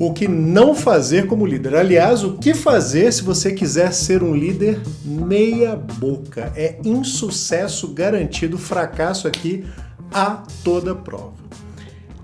O que não fazer como líder. Aliás, o que fazer se você quiser ser um líder meia boca. É insucesso garantido, fracasso aqui a toda prova.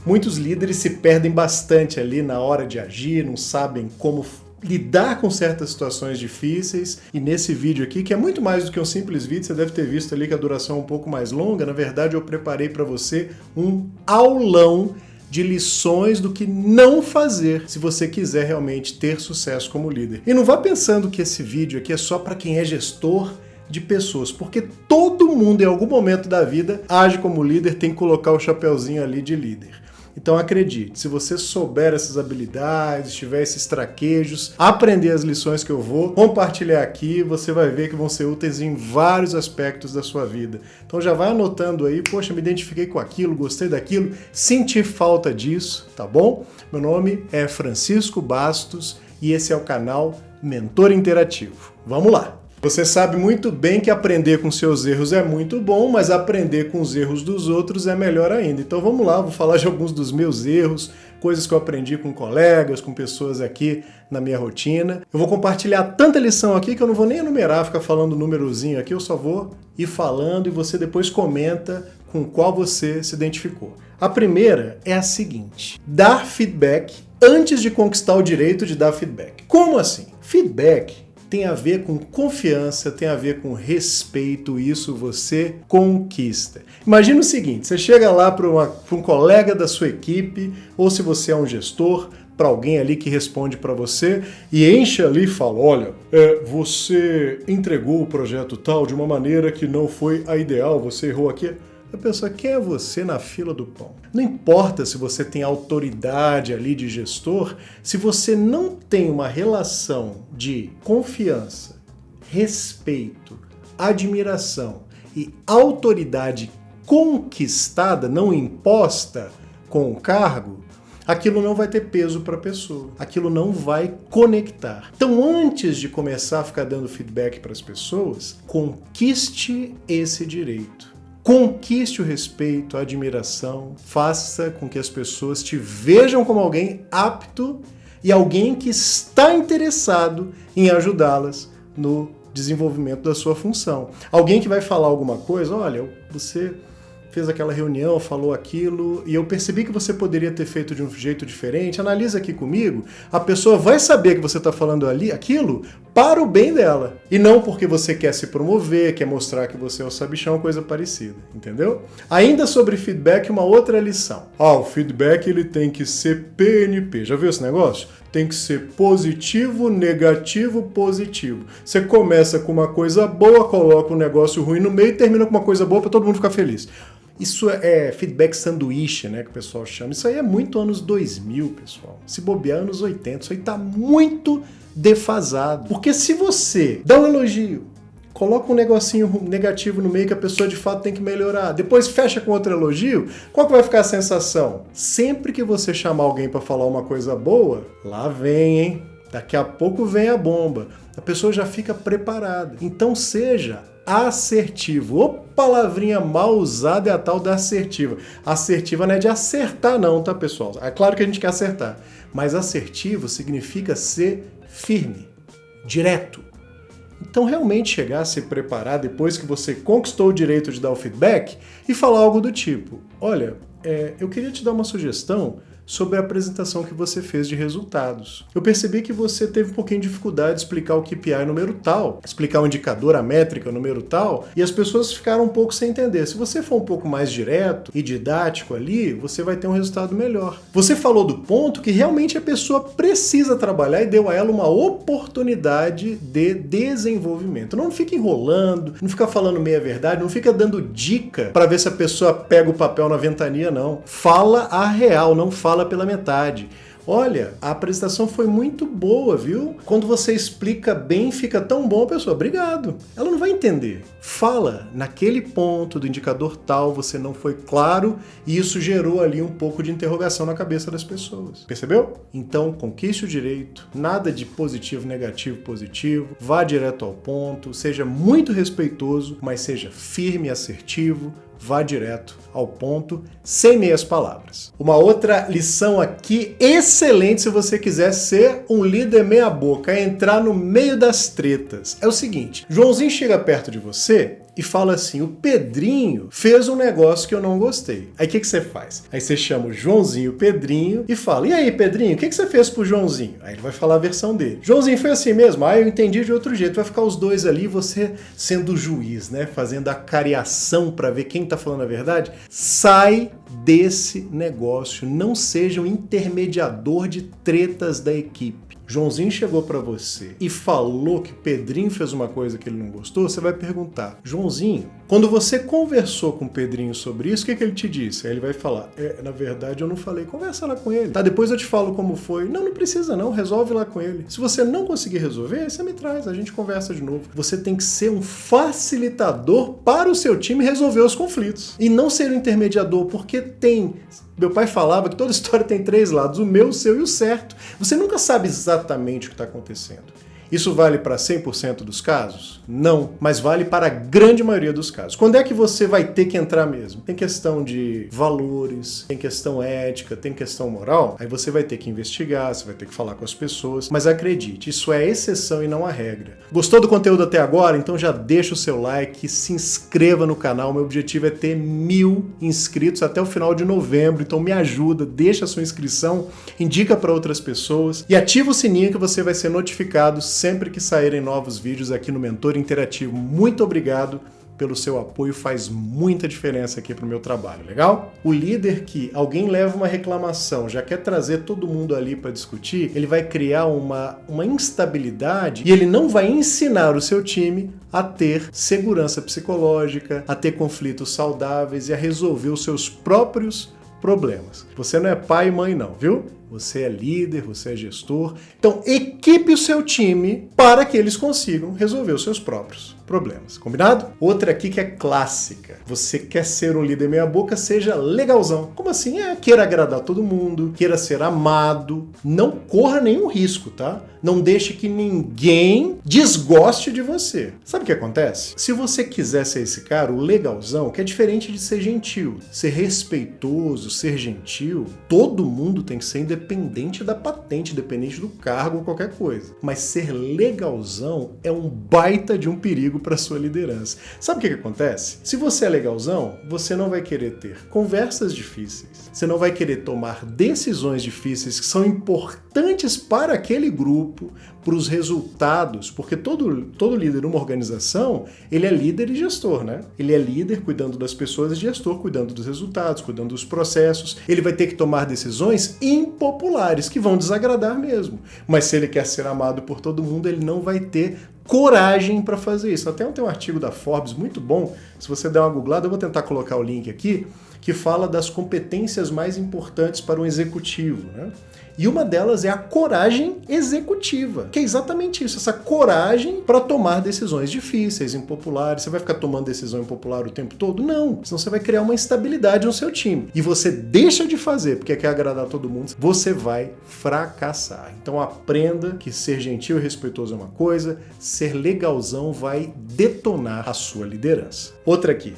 Muitos líderes se perdem bastante ali na hora de agir, não sabem como lidar com certas situações difíceis, e nesse vídeo aqui, que é muito mais do que um simples vídeo, você deve ter visto ali que a duração é um pouco mais longa, na verdade eu preparei para você um aulão de lições do que não fazer se você quiser realmente ter sucesso como líder. E não vá pensando que esse vídeo aqui é só para quem é gestor de pessoas, porque todo mundo em algum momento da vida age como líder, tem que colocar o chapeuzinho ali de líder. Então acredite, se você souber essas habilidades, tiver esses traquejos, aprender as lições que eu vou compartilhar aqui, você vai ver que vão ser úteis em vários aspectos da sua vida. Então já vai anotando aí, poxa, me identifiquei com aquilo, gostei daquilo, senti falta disso, tá bom? Meu nome é Francisco Bastos e esse é o canal Mentor Interativo. Vamos lá! Você sabe muito bem que aprender com seus erros é muito bom, mas aprender com os erros dos outros é melhor ainda. Então vamos lá, vou falar de alguns dos meus erros, coisas que eu aprendi com colegas, com pessoas aqui na minha rotina. Eu vou compartilhar tanta lição aqui que eu não vou nem enumerar, ficar falando númerozinho aqui, eu só vou ir falando e você depois comenta com qual você se identificou. A primeira é a seguinte: dar feedback antes de conquistar o direito de dar feedback. Como assim? Feedback tem a ver com confiança, tem a ver com respeito, isso você conquista. Imagina o seguinte, você chega lá para um colega da sua equipe, ou se você é um gestor, para alguém ali que responde para você, e enche ali e fala, olha, você entregou o projeto tal de uma maneira que não foi a ideal, você errou aqui. A pessoa, quem é você na fila do pão? Não importa se você tem autoridade ali de gestor, se você não tem uma relação de confiança, respeito, admiração e autoridade conquistada, não imposta com o cargo, aquilo não vai ter peso para a pessoa, aquilo não vai conectar. Então, antes de começar a ficar dando feedback para as pessoas, conquiste esse direito. Conquiste o respeito, a admiração, faça com que as pessoas te vejam como alguém apto e alguém que está interessado em ajudá-las no desenvolvimento da sua função. Alguém que vai falar alguma coisa, olha, você fez aquela reunião, falou aquilo, e eu percebi que você poderia ter feito de um jeito diferente, analisa aqui comigo, a pessoa vai saber que você está falando ali aquilo para o bem dela, e não porque você quer se promover, quer mostrar que você é o sabichão, coisa parecida, entendeu? Ainda sobre feedback, uma outra lição. O feedback ele tem que ser PNP, já viu esse negócio? Tem que ser positivo, negativo, positivo. Você começa com uma coisa boa, coloca um negócio ruim no meio e termina com uma coisa boa para todo mundo ficar feliz. Isso é feedback sanduíche, né, que o pessoal chama. Isso aí é muito anos 2000, pessoal. Se bobear, anos 80. Isso aí tá muito defasado. Porque se você dá um elogio, coloca um negocinho negativo no meio que a pessoa de fato tem que melhorar, depois fecha com outro elogio, qual que vai ficar a sensação? Sempre que você chamar alguém para falar uma coisa boa, lá vem, hein? Daqui a pouco vem a bomba. A pessoa já fica preparada. Então seja assertivo. Ô, palavrinha mal usada é a tal da assertiva. Assertiva não é de acertar não, tá, pessoal? É claro que a gente quer acertar, mas assertivo significa ser firme, direto. Então realmente chegar a se preparar depois que você conquistou o direito de dar o feedback e falar algo do tipo, olha, eu queria te dar uma sugestão sobre a apresentação que você fez de resultados. Eu percebi que você teve um pouquinho de dificuldade de explicar o KPI número tal, explicar o indicador, a métrica número tal, e as pessoas ficaram um pouco sem entender. Se você for um pouco mais direto e didático ali, você vai ter um resultado melhor. Você falou do ponto que realmente a pessoa precisa trabalhar e deu a ela uma oportunidade de desenvolvimento. Não fica enrolando, não fica falando meia verdade, não fica dando dica para ver se a pessoa pega o papel na ventania, não. Fala a real, não fala pela metade. Olha, a apresentação foi muito boa, viu? Quando você explica bem, fica tão bom, a pessoa, obrigado. Ela não vai entender. Fala, naquele ponto do indicador tal, você não foi claro e isso gerou ali um pouco de interrogação na cabeça das pessoas. Percebeu? Então, conquiste o direito, nada de positivo, negativo, positivo, vá direto ao ponto, seja muito respeitoso, mas seja firme e assertivo, vá direto ao ponto, sem meias palavras. Uma outra lição aqui excelente se você quiser ser um líder meia boca, é entrar no meio das tretas. É o seguinte, Joãozinho chega perto de você e fala assim, o Pedrinho fez um negócio que eu não gostei. Aí o que você faz? Aí você chama o Joãozinho, o Pedrinho e fala, e aí Pedrinho, o que você fez pro Joãozinho? Aí ele vai falar a versão dele. Joãozinho, foi assim mesmo? Ah, eu entendi de outro jeito. Vai ficar os dois ali, você sendo o juiz, né? Fazendo a cariação para ver quem tá falando a verdade. Sai desse negócio. Não seja um intermediador de tretas da equipe. Joãozinho chegou para você e falou que Pedrinho fez uma coisa que ele não gostou, você vai perguntar, Joãozinho, quando você conversou com o Pedrinho sobre isso, o que ele te disse? Aí ele vai falar, na verdade eu não falei, conversa lá com ele, tá? Depois eu te falo como foi. Não precisa não, resolve lá com ele. Se você não conseguir resolver, você me traz, a gente conversa de novo. Você tem que ser um facilitador para o seu time resolver os conflitos e não ser um intermediador, porque meu pai falava que toda história tem 3 lados, o meu, o seu e o certo. Você nunca sabe exatamente o que está acontecendo. Isso vale para 100% dos casos? Não, mas vale para a grande maioria dos casos. Quando é que você vai ter que entrar mesmo? Tem questão de valores, tem questão ética, tem questão moral, aí você vai ter que investigar, você vai ter que falar com as pessoas, mas acredite, isso é exceção e não a regra. Gostou do conteúdo até agora? Então já deixa o seu like, se inscreva no canal, meu objetivo é ter 1000 inscritos até o final de novembro, então me ajuda, deixa a sua inscrição, indica para outras pessoas e ativa o sininho que você vai ser notificado sempre que saírem novos vídeos aqui no Mentor Interativo. Muito obrigado pelo seu apoio, faz muita diferença aqui para o meu trabalho, legal? O líder que alguém leva uma reclamação, já quer trazer todo mundo ali para discutir, ele vai criar uma instabilidade e ele não vai ensinar o seu time a ter segurança psicológica, a ter conflitos saudáveis e a resolver os seus próprios problemas. Você não é pai e mãe não, viu? Você é líder, você é gestor. Então, equipe o seu time para que eles consigam resolver os seus próprios problemas. Combinado? Outra aqui que é clássica. Você quer ser um líder meia boca, seja legalzão. Como assim? Queira agradar todo mundo, queira ser amado. Não corra nenhum risco, tá? Não deixe que ninguém desgoste de você. Sabe o que acontece? Se você quiser ser esse cara, o legalzão, que é diferente de ser gentil, ser respeitoso, ser gentil, todo mundo tem que ser independente da patente, independente do cargo ou qualquer coisa. Mas ser legalzão é um baita de um perigo para sua liderança. Sabe o que acontece? Se você é legalzão, você não vai querer ter conversas difíceis, você não vai querer tomar decisões difíceis que são importantes para aquele grupo, para os resultados, porque todo líder de uma organização, ele é líder e gestor, né? Ele é líder cuidando das pessoas e gestor cuidando dos resultados, cuidando dos processos. Ele vai ter que tomar decisões impopulares, que vão desagradar mesmo. Mas se ele quer ser amado por todo mundo, ele não vai ter coragem para fazer isso. Até tem um artigo da Forbes muito bom, se você der uma googlada, eu vou tentar colocar o link aqui, que fala das competências mais importantes para um executivo, né? E uma delas é a coragem executiva, que é exatamente isso, essa coragem para tomar decisões difíceis, impopulares. Você vai ficar tomando decisão impopular o tempo todo? Não, senão você vai criar uma instabilidade no seu time. E você deixa de fazer porque quer agradar todo mundo, você vai fracassar. Então aprenda que ser gentil e respeitoso é uma coisa, ser legalzão vai detonar a sua liderança. Outra aqui,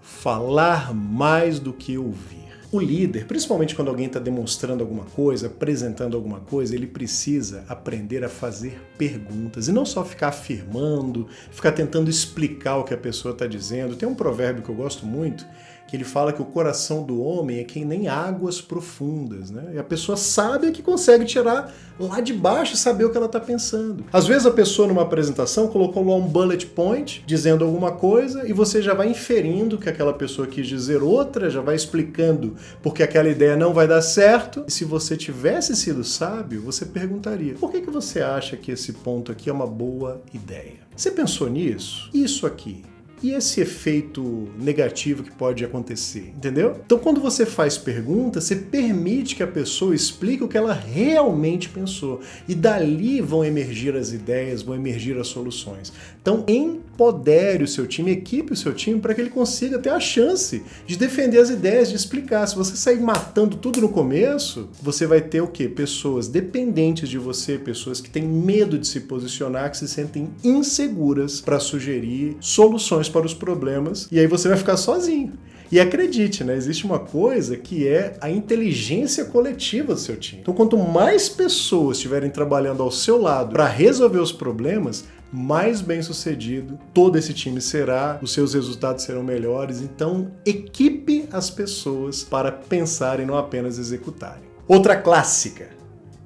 falar mais do que ouvir. O líder, principalmente quando alguém está demonstrando alguma coisa, apresentando alguma coisa, ele precisa aprender a fazer perguntas e não só ficar afirmando, ficar tentando explicar o que a pessoa está dizendo. Tem um provérbio que eu gosto muito, que ele fala que o coração do homem é que nem águas profundas, né? E a pessoa sabe que consegue tirar lá de baixo e saber o que ela está pensando. Às vezes a pessoa numa apresentação colocou lá um bullet point dizendo alguma coisa e você já vai inferindo que aquela pessoa quis dizer outra, já vai explicando porque aquela ideia não vai dar certo. E se você tivesse sido sábio, você perguntaria: por que você acha que esse ponto aqui é uma boa ideia? Você pensou nisso? Isso aqui. E esse efeito negativo que pode acontecer, entendeu? Então, quando você faz perguntas, você permite que a pessoa explique o que ela realmente pensou. E dali vão emergir as ideias, vão emergir as soluções. Então, empodere o seu time, equipe o seu time para que ele consiga ter a chance de defender as ideias, de explicar. Se você sair matando tudo no começo, você vai ter o quê? Pessoas dependentes de você, pessoas que têm medo de se posicionar, que se sentem inseguras para sugerir soluções para os problemas, e aí você vai ficar sozinho. E acredite, né, existe uma coisa que é a inteligência coletiva do seu time. Então, quanto mais pessoas estiverem trabalhando ao seu lado para resolver os problemas, mais bem-sucedido todo esse time será, os seus resultados serão melhores. Então, equipe as pessoas para pensarem, não apenas executarem. Outra clássica: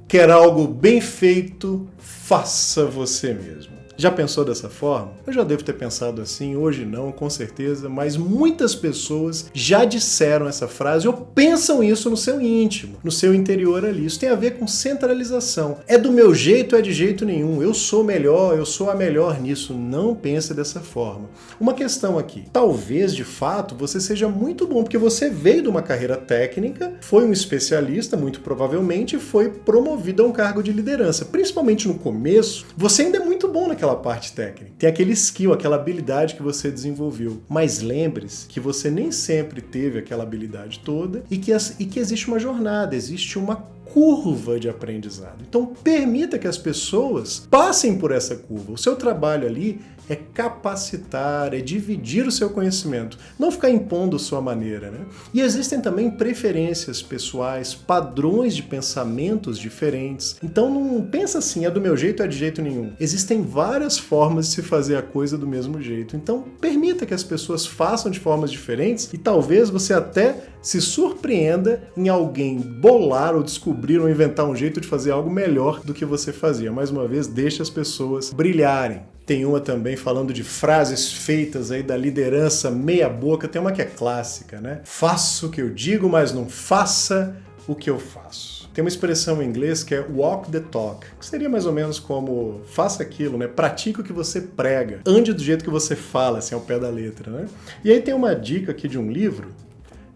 quer algo bem feito, faça você mesmo. Já pensou dessa forma? Eu já devo ter pensado assim, hoje não, com certeza, mas muitas pessoas já disseram essa frase ou pensam isso no seu íntimo, no seu interior ali. Isso tem a ver com centralização. É do meu jeito, é de jeito nenhum. Eu sou melhor, eu sou a melhor nisso. Não pense dessa forma. Uma questão aqui. Talvez, de fato, você seja muito bom, porque você veio de uma carreira técnica, foi um especialista, muito provavelmente, e foi promovido a um cargo de liderança. Principalmente no começo, você ainda é muito bom naquela parte técnica. Tem aquele skill, aquela habilidade que você desenvolveu. Mas lembre-se que você nem sempre teve aquela habilidade toda e que existe uma jornada, existe uma curva de aprendizado. Então, permita que as pessoas passem por essa curva. O seu trabalho ali é capacitar, é dividir o seu conhecimento, não ficar impondo sua maneira, né? E existem também preferências pessoais, padrões de pensamentos diferentes. Então, não pensa assim, é do meu jeito, é de jeito nenhum. Existem várias formas de se fazer a coisa do mesmo jeito. Então, permita que as pessoas façam de formas diferentes e talvez você até se surpreenda em alguém bolar ou descobrir ou inventar um jeito de fazer algo melhor do que você fazia. Mais uma vez, deixe as pessoas brilharem. Tem uma também falando de frases feitas aí da liderança meia boca. Tem uma que é clássica, né? Faça o que eu digo, mas não faça o que eu faço. Tem uma expressão em inglês que é walk the talk, que seria mais ou menos como faça aquilo, né? Pratique o que você prega. Ande do jeito que você fala, assim, ao pé da letra, né? E aí tem uma dica aqui de um livro,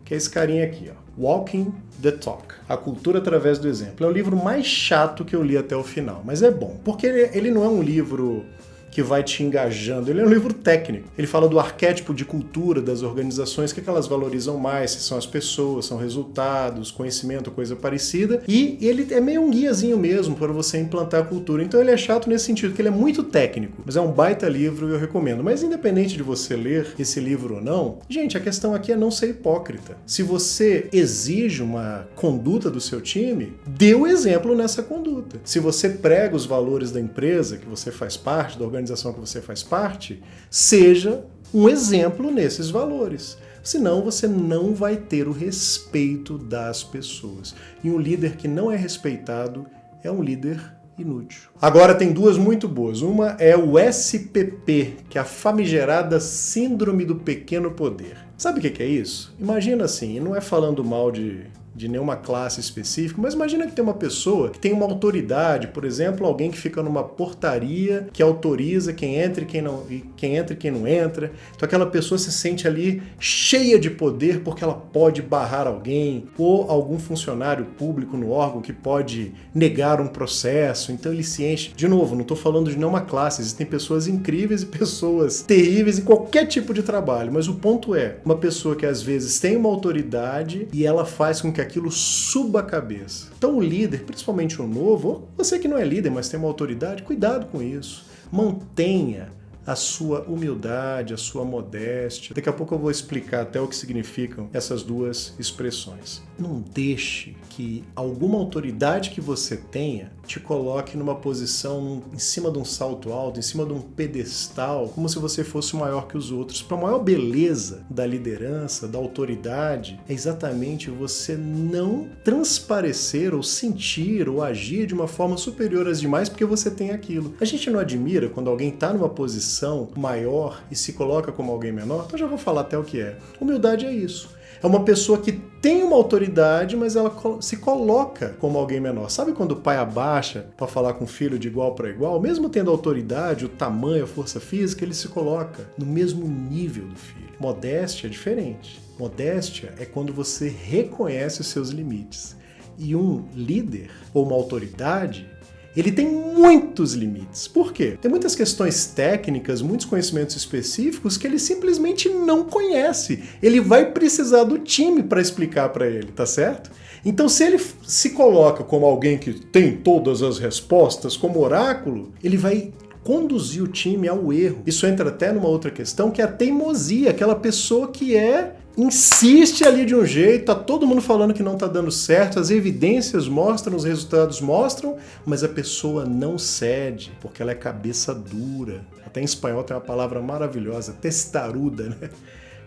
que é esse carinha aqui, ó. Walking the Talk, A Cultura Através do Exemplo. É o livro mais chato que eu li até o final, mas é bom, porque ele não é um livro que vai te engajando. Ele é um livro técnico. Ele fala do arquétipo de cultura das organizações, o que elas valorizam mais, se são as pessoas, são resultados, conhecimento, coisa parecida. E ele é meio um guiazinho mesmo para você implantar a cultura. Então ele é chato nesse sentido, que ele é muito técnico. Mas é um baita livro e eu recomendo. Mas independente de você ler esse livro ou não, gente, a questão aqui é não ser hipócrita. Se você exige uma conduta do seu time, dê o exemplo nessa conduta. Se você prega os valores da empresa que você faz parte, da organização que você faz parte, seja um exemplo nesses valores. Senão você não vai ter o respeito das pessoas. E um líder que não é respeitado é um líder inútil. Agora tem duas muito boas. Uma é o SPP, que é a famigerada Síndrome do Pequeno Poder. Sabe o que é isso? Imagina assim, e não é falando mal de nenhuma classe específica, mas imagina que tem uma pessoa que tem uma autoridade, por exemplo, alguém que fica numa portaria que autoriza quem entra e quem não entra. Então aquela pessoa se sente ali cheia de poder porque ela pode barrar alguém, ou algum funcionário público no órgão que pode negar um processo. Então ele se enche. De novo, não estou falando de nenhuma classe, existem pessoas incríveis e pessoas terríveis em qualquer tipo de trabalho, mas o ponto é, uma pessoa que às vezes tem uma autoridade e ela faz com que aquilo suba a cabeça. Então o líder, principalmente o novo, ou você que não é líder, mas tem uma autoridade, cuidado com isso. Mantenha a sua humildade, a sua modéstia. Daqui a pouco eu vou explicar até o que significam essas duas expressões. Não deixe que alguma autoridade que você tenha te coloque numa posição em cima de um salto alto, em cima de um pedestal, como se você fosse maior que os outros. Para a maior beleza da liderança, da autoridade, é exatamente você não transparecer ou sentir ou agir de uma forma superior às demais porque você tem aquilo. A gente não admira quando alguém está numa posição maior e se coloca como alguém menor? Então já vou falar até o que é. Humildade é isso. É uma pessoa que tem uma autoridade, mas ela se coloca como alguém menor. Sabe quando o pai abaixa para falar com o filho de igual para igual? Mesmo tendo a autoridade, o tamanho, a força física, ele se coloca no mesmo nível do filho. Modéstia é diferente. Modéstia é quando você reconhece os seus limites. E um líder ou uma autoridade, ele tem muitos limites. Por quê? Tem muitas questões técnicas, muitos conhecimentos específicos que ele simplesmente não conhece. Ele vai precisar do time para explicar para ele, tá certo? Então, se ele se coloca como alguém que tem todas as respostas, como oráculo, ele vai conduzir o time ao erro. Isso entra até numa outra questão, que é a teimosia, aquela pessoa que é insiste ali de um jeito, tá todo mundo falando que não tá dando certo, as evidências mostram, os resultados mostram, mas a pessoa não cede, porque ela é cabeça dura. Até em espanhol tem uma palavra maravilhosa, testaruda, né?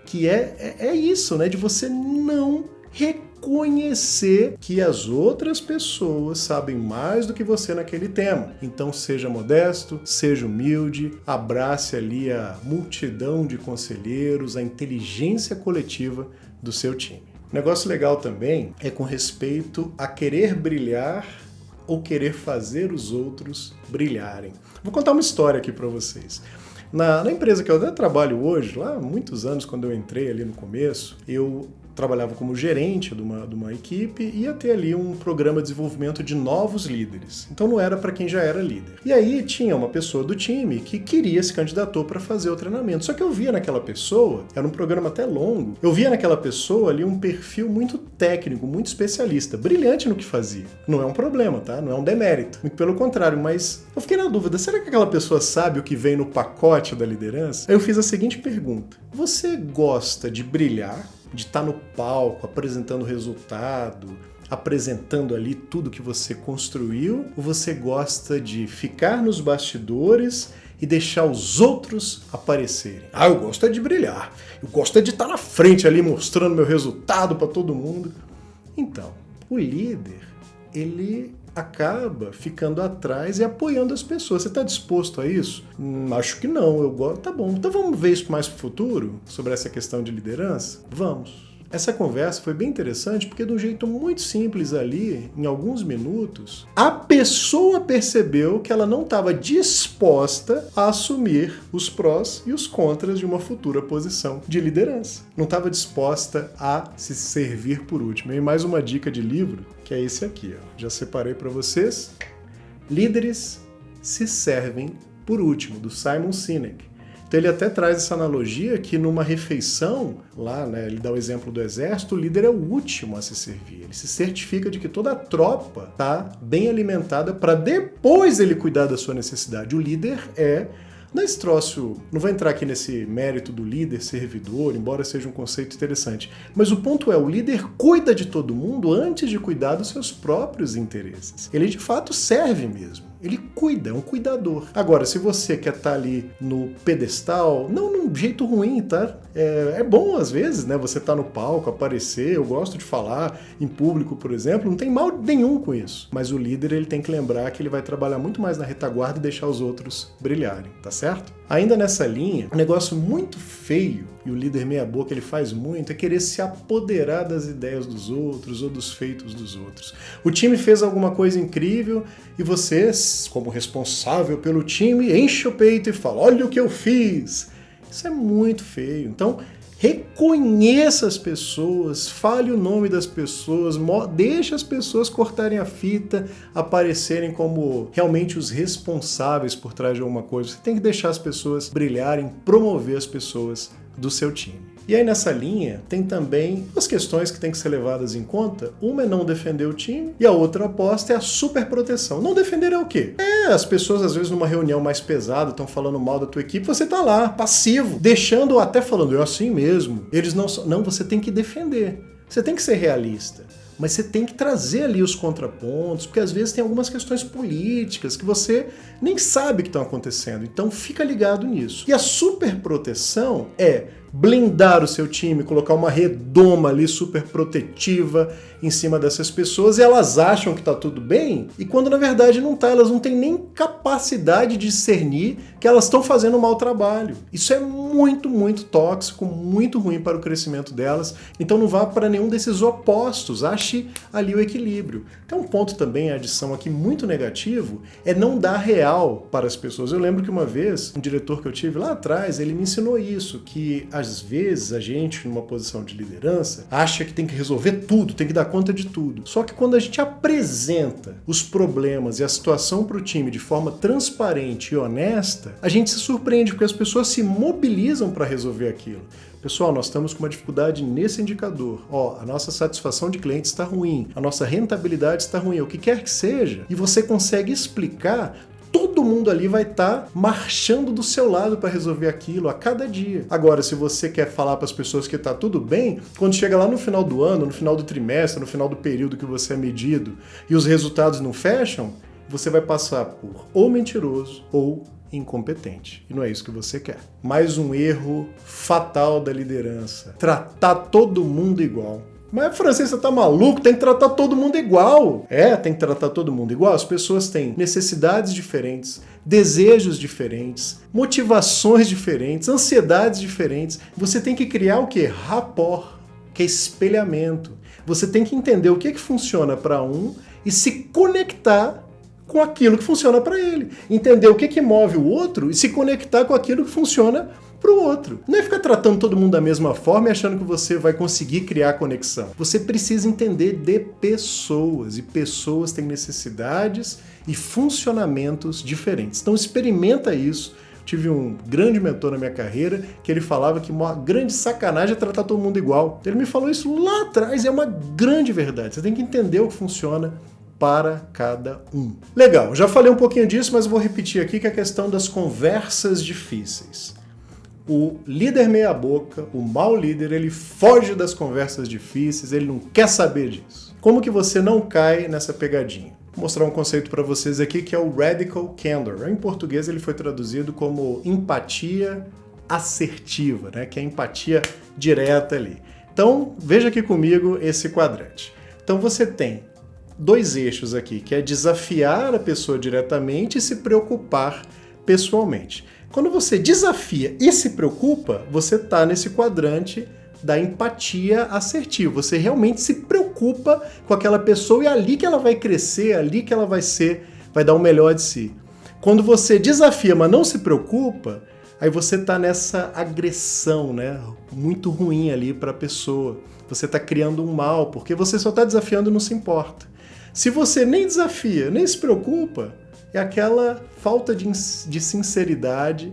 Que é isso, né? De você não reconhecer que as outras pessoas sabem mais do que você naquele tema. Então seja modesto, seja humilde, abrace ali a multidão de conselheiros, a inteligência coletiva do seu time. Um negócio legal também é com respeito a querer brilhar ou querer fazer os outros brilharem. Vou contar uma história aqui para vocês. Na empresa que eu até trabalho hoje, lá há muitos anos, quando eu entrei ali no começo, eu trabalhava como gerente de uma equipe e ia ter ali um programa de desenvolvimento de novos líderes. Então não era para quem já era líder. E aí tinha uma pessoa do time que queria se candidatou para fazer o treinamento. Só que eu via naquela pessoa, era um programa até longo, eu via naquela pessoa ali um perfil muito técnico, muito especialista, brilhante no que fazia. Não é um problema, tá? Não é um demérito. Muito pelo contrário, mas eu fiquei na dúvida, será que aquela pessoa sabe o que vem no pacote da liderança? Aí eu fiz a seguinte pergunta: você gosta de brilhar, de estar no palco, apresentando o resultado, apresentando ali tudo que você construiu, ou você gosta de ficar nos bastidores e deixar os outros aparecerem? Ah, eu gosto de brilhar, eu gosto de estar na frente ali mostrando meu resultado para todo mundo. Então, o líder, ele acaba ficando atrás e apoiando as pessoas. Você está disposto a isso? Acho que não. Eu gosto. Tá bom. Então vamos ver isso mais para o futuro, sobre essa questão de liderança? Vamos. Essa conversa foi bem interessante porque de um jeito muito simples ali, em alguns minutos, a pessoa percebeu que ela não estava disposta a assumir os prós e os contras de uma futura posição de liderança. Não estava disposta a se servir por último. E mais uma dica de livro, que é esse aqui, ó. Já separei para vocês. Líderes se servem por último, do Simon Sinek. Então ele até traz essa analogia que numa refeição, lá, né, ele dá o exemplo do exército, o líder é o último a se servir. Ele se certifica de que toda a tropa está bem alimentada para depois ele cuidar da sua necessidade. O líder é... Nesse troço, não vou entrar aqui nesse mérito do líder servidor, embora seja um conceito interessante, mas o ponto é, o líder cuida de todo mundo antes de cuidar dos seus próprios interesses. Ele de fato serve mesmo. Ele cuida, é um cuidador. Agora, se você quer estar ali no pedestal, não num jeito ruim, tá? É bom às vezes, né? Você tá no palco, aparecer, eu gosto de falar em público, por exemplo, não tem mal nenhum com isso. Mas o líder, ele tem que lembrar que ele vai trabalhar muito mais na retaguarda e deixar os outros brilharem, tá certo? Ainda nessa linha, um negócio muito feio, e o líder meia boca ele faz muito, é querer se apoderar das ideias dos outros ou dos feitos dos outros. O time fez alguma coisa incrível e você, como responsável pelo time, enche o peito e fala: olha o que eu fiz. Isso é muito feio. Então, reconheça as pessoas, fale o nome das pessoas, deixe as pessoas cortarem a fita, aparecerem como realmente os responsáveis por trás de alguma coisa. Você tem que deixar as pessoas brilharem, promover as pessoas do seu time. E aí nessa linha tem também as questões que tem que ser levadas em conta. Uma é não defender o time e a outra aposta é a superproteção. Não defender é o quê? As pessoas às vezes numa reunião mais pesada estão falando mal da tua equipe, você tá lá, passivo, deixando ou até falando, é assim mesmo. Eles não, você tem que defender. Você tem que ser realista. Mas você tem que trazer ali os contrapontos, porque às vezes tem algumas questões políticas que você nem sabe que estão acontecendo. Então fica ligado nisso. E a superproteção é blindar o seu time, colocar uma redoma ali super protetiva em cima dessas pessoas e elas acham que tá tudo bem e quando na verdade não tá, elas não têm nem capacidade de discernir que elas estão fazendo um mau trabalho. Isso é muito, muito tóxico, muito ruim para o crescimento delas, então não vá para nenhum desses opostos, ache ali o equilíbrio. Tem um ponto também, a adição aqui muito negativo, é não dar real para as pessoas. Eu lembro que uma vez, um diretor que eu tive lá atrás, ele me ensinou isso, que às vezes a gente, numa posição de liderança, acha que tem que resolver tudo, tem que dar conta de tudo. Só que quando a gente apresenta os problemas e a situação para o time de forma transparente e honesta, a gente se surpreende, porque as pessoas se mobilizam para resolver aquilo. Pessoal, nós estamos com uma dificuldade nesse indicador. A nossa satisfação de cliente está ruim, a nossa rentabilidade está ruim, o que quer que seja, e você consegue explicar todo todo mundo ali vai estar marchando do seu lado para resolver aquilo a cada dia. Agora, se você quer falar para as pessoas que está tudo bem, quando chega lá no final do ano, no final do trimestre, no final do período que você é medido e os resultados não fecham, você vai passar por ou mentiroso ou incompetente. E não é isso que você quer. Mais um erro fatal da liderança. Tratar todo mundo igual. Mas, Francisco, você tá maluco? Tem que tratar todo mundo igual. Tem que tratar todo mundo igual. As pessoas têm necessidades diferentes, desejos diferentes, motivações diferentes, ansiedades diferentes. Você tem que criar o quê? Rapport, que é espelhamento. Você tem que entender o que funciona para um e se conectar com aquilo que funciona para ele. Entender o que move o outro e se conectar com aquilo que funciona para o outro. Não é ficar tratando todo mundo da mesma forma e achando que você vai conseguir criar conexão. Você precisa entender de pessoas, e pessoas têm necessidades e funcionamentos diferentes. Então experimenta isso. Tive um grande mentor na minha carreira que ele falava que uma grande sacanagem é tratar todo mundo igual. Ele me falou isso lá atrás e é uma grande verdade. Você tem que entender o que funciona para cada um. Legal, já falei um pouquinho disso, mas vou repetir aqui que é a questão das conversas difíceis. O líder meia boca, o mau líder, ele foge das conversas difíceis, ele não quer saber disso. Como que você não cai nessa pegadinha? Vou mostrar um conceito para vocês aqui que é o Radical Candor. Em português ele foi traduzido como empatia assertiva, né? Que é a empatia direta ali. Então veja aqui comigo esse quadrante. Então você tem dois eixos aqui, que é desafiar a pessoa diretamente e se preocupar pessoalmente. Quando você desafia e se preocupa, você está nesse quadrante da empatia assertiva. Você realmente se preocupa com aquela pessoa e é ali que ela vai crescer, é ali que ela vai dar o melhor de si. Quando você desafia, mas não se preocupa, aí você está nessa agressão, né, muito ruim ali para a pessoa. Você está criando um mal, porque você só está desafiando e não se importa. Se você nem desafia, nem se preocupa, é aquela falta de sinceridade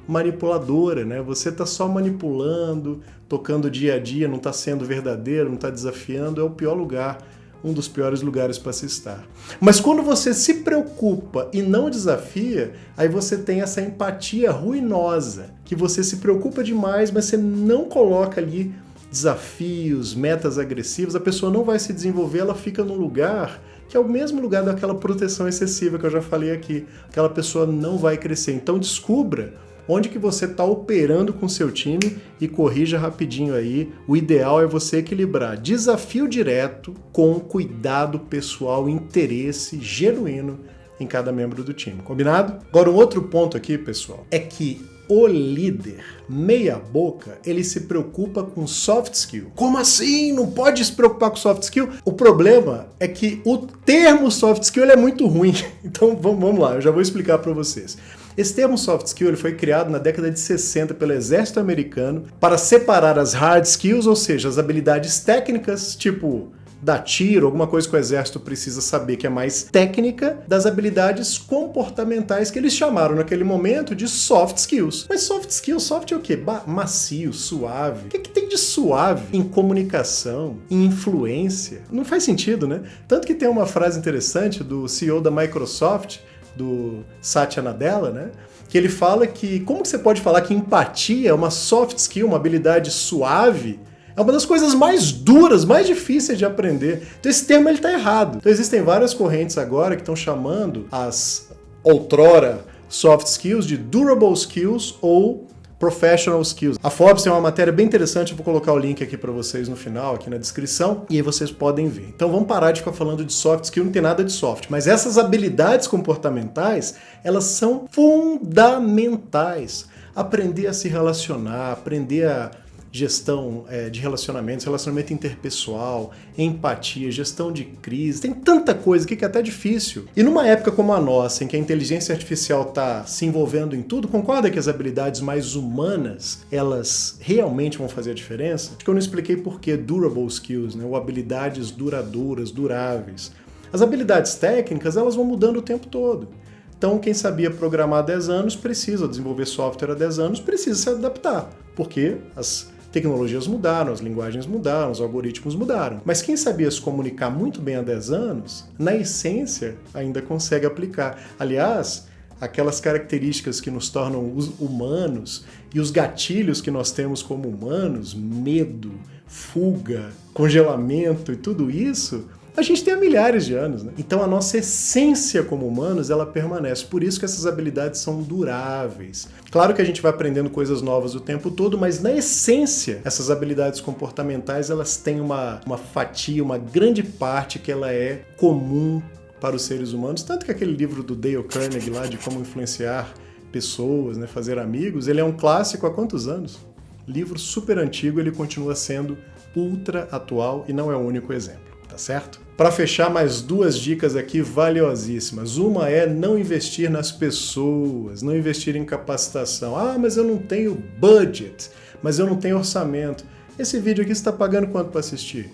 manipuladora, né? Você está só manipulando, tocando dia a dia, não está sendo verdadeiro, não está desafiando, é o pior lugar, um dos piores lugares para se estar. Mas quando você se preocupa e não desafia, aí você tem essa empatia ruinosa, que você se preocupa demais, mas você não coloca ali desafios, metas agressivas, a pessoa não vai se desenvolver, ela fica num lugar que é o mesmo lugar daquela proteção excessiva que eu já falei aqui. Aquela pessoa não vai crescer. Então descubra onde que você está operando com o seu time e corrija rapidinho aí. O ideal é você equilibrar desafio direto com cuidado pessoal, interesse genuíno em cada membro do time. Combinado? Agora um outro ponto aqui, pessoal, é que o líder meia boca, ele se preocupa com soft skill. Como assim? Não pode se preocupar com soft skill? O problema é que o termo soft skill ele é muito ruim. Então vamos lá, eu já vou explicar para vocês. Esse termo soft skill ele foi criado na década de 60 pelo exército americano para separar as hard skills, ou seja, as habilidades técnicas, tipo dar tiro, alguma coisa que o exército precisa saber que é mais técnica, das habilidades comportamentais que eles chamaram naquele momento de soft skills. Mas soft skills, soft é o quê? Macio, suave. O que tem de suave em comunicação, em influência? Não faz sentido, né? Tanto que tem uma frase interessante do CEO da Microsoft, do Satya Nadella, né? Que ele fala que como você pode falar que empatia é uma soft skill, uma habilidade suave? É uma das coisas mais duras, mais difíceis de aprender. Então esse termo está errado. Então existem várias correntes agora que estão chamando as outrora soft skills de durable skills ou professional skills. A Forbes tem uma matéria bem interessante, eu vou colocar o link aqui para vocês no final, aqui na descrição, e aí vocês podem ver. Então vamos parar de ficar falando de soft skill, não tem nada de soft, mas essas habilidades comportamentais, elas são fundamentais. Aprender a se relacionar, aprender a gestão de relacionamentos, relacionamento interpessoal, empatia, gestão de crise, tem tanta coisa aqui que é até difícil. E numa época como a nossa, em que a inteligência artificial está se envolvendo em tudo, concorda que as habilidades mais humanas, elas realmente vão fazer a diferença? Acho que eu não expliquei por que durable skills, né? Ou habilidades duradouras, duráveis. As habilidades técnicas, elas vão mudando o tempo todo. Então, quem sabia programar há 10 anos precisa desenvolver software há 10 anos, precisa se adaptar, porque as tecnologias mudaram, as linguagens mudaram, os algoritmos mudaram. Mas quem sabia se comunicar muito bem há 10 anos, na essência, ainda consegue aplicar. Aliás, aquelas características que nos tornam humanos e os gatilhos que nós temos como humanos, medo, fuga, congelamento e tudo isso, a gente tem há milhares de anos, né? Então a nossa essência como humanos, ela permanece. Por isso que essas habilidades são duráveis. Claro que a gente vai aprendendo coisas novas o tempo todo, mas na essência, essas habilidades comportamentais, elas têm uma fatia, uma grande parte que ela é comum para os seres humanos. Tanto que aquele livro do Dale Carnegie lá, de como influenciar pessoas, né, fazer amigos, ele é um clássico há quantos anos? Livro super antigo, ele continua sendo ultra atual e não é o único exemplo. Tá certo? Para fechar, mais duas dicas aqui valiosíssimas. Uma é não investir nas pessoas, não investir em capacitação. Ah, mas eu não tenho budget, mas eu não tenho orçamento. Esse vídeo aqui você está pagando quanto para assistir?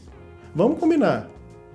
Vamos combinar.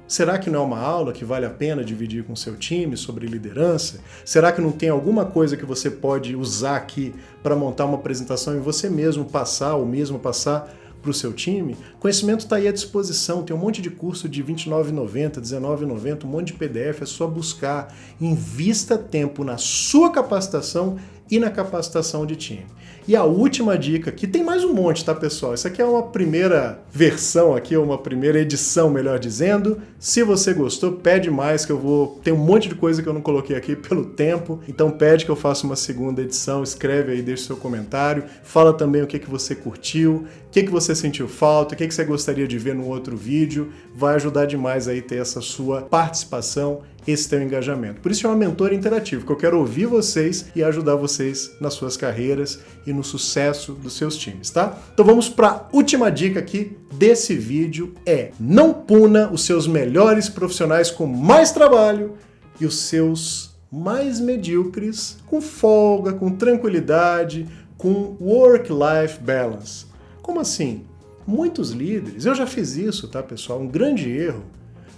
Será que não é uma aula que vale a pena dividir com seu time sobre liderança? Será que não tem alguma coisa que você pode usar aqui para montar uma apresentação e você mesmo passar, ou mesmo passar para o seu time? Conhecimento está aí à disposição, tem um monte de curso de R$ 29,90, R$19,90, um monte de PDF, é só buscar. Invista tempo na sua capacitação e na capacitação de time. E a última dica, que tem mais um monte, tá, pessoal? Isso aqui é uma primeira versão aqui, uma primeira edição, melhor dizendo. Se você gostou, pede mais, que eu vou... Tem um monte de coisa que eu não coloquei aqui pelo tempo, então pede que eu faça uma segunda edição, escreve aí, deixa seu comentário, fala também o que você curtiu, o que você sentiu falta, o que você gostaria de ver no outro vídeo. Vai ajudar demais aí ter essa sua participação, esse teu engajamento. Por isso é uma mentora interativa, que eu quero ouvir vocês e ajudar vocês nas suas carreiras e no sucesso dos seus times, tá? Então vamos para a última dica aqui desse vídeo, não puna os seus melhores profissionais com mais trabalho e os seus mais medíocres com folga, com tranquilidade, com work-life balance. Como assim? Muitos líderes, eu já fiz isso, tá, pessoal? Um grande erro,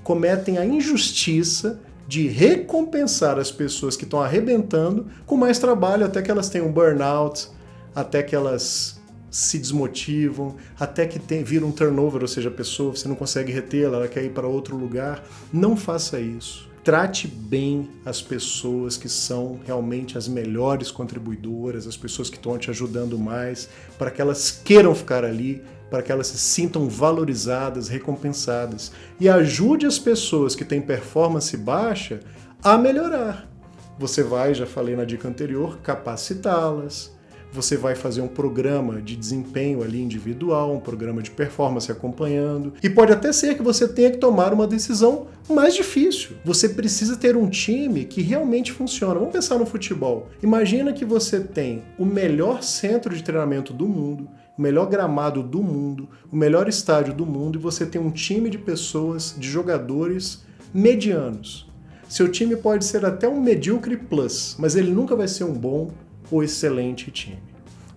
cometem a injustiça de recompensar as pessoas que estão arrebentando com mais trabalho até que elas tenham um burnout, até que elas se desmotivam, até que vira um turnover, ou seja, a pessoa, você não consegue retê-la, ela quer ir para outro lugar. Não faça isso. Trate bem as pessoas que são realmente as melhores contribuidoras, as pessoas que estão te ajudando mais, para que elas queiram ficar ali, para que elas se sintam valorizadas, recompensadas. E ajude as pessoas que têm performance baixa a melhorar. Você vai, já falei na dica anterior, capacitá-las. Você vai fazer um programa de desempenho ali individual, um programa de performance acompanhando. E pode até ser que você tenha que tomar uma decisão mais difícil. Você precisa ter um time que realmente funciona. Vamos pensar no futebol. Imagina que você tem o melhor centro de treinamento do mundo, o melhor gramado do mundo, o melhor estádio do mundo, e você tem um time de pessoas, de jogadores medianos. Seu time pode ser até um medíocre plus, mas ele nunca vai ser um bom ou excelente time.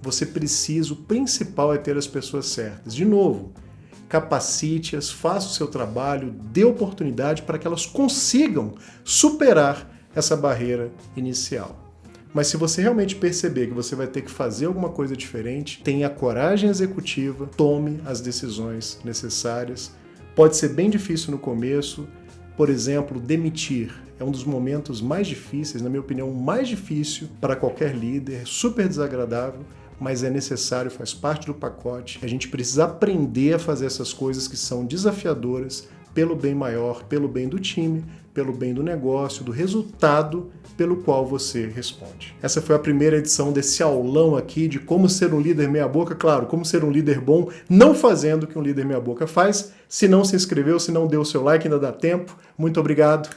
Você precisa, o principal é ter as pessoas certas. De novo, capacite-as, faça o seu trabalho, dê oportunidade para que elas consigam superar essa barreira inicial. Mas se você realmente perceber que você vai ter que fazer alguma coisa diferente, tenha a coragem executiva, tome as decisões necessárias. Pode ser bem difícil no começo. Por exemplo, demitir é um dos momentos mais difíceis, na minha opinião, o mais difícil para qualquer líder, super desagradável, mas é necessário, faz parte do pacote. A gente precisa aprender a fazer essas coisas que são desafiadoras pelo bem maior, pelo bem do time, pelo bem do negócio, do resultado pelo qual você responde. Essa foi a primeira edição desse aulão aqui de como ser um líder meia-boca. Claro, como ser um líder bom, não fazendo o que um líder meia-boca faz. Se não se inscreveu, se não deu o seu like, ainda dá tempo. Muito obrigado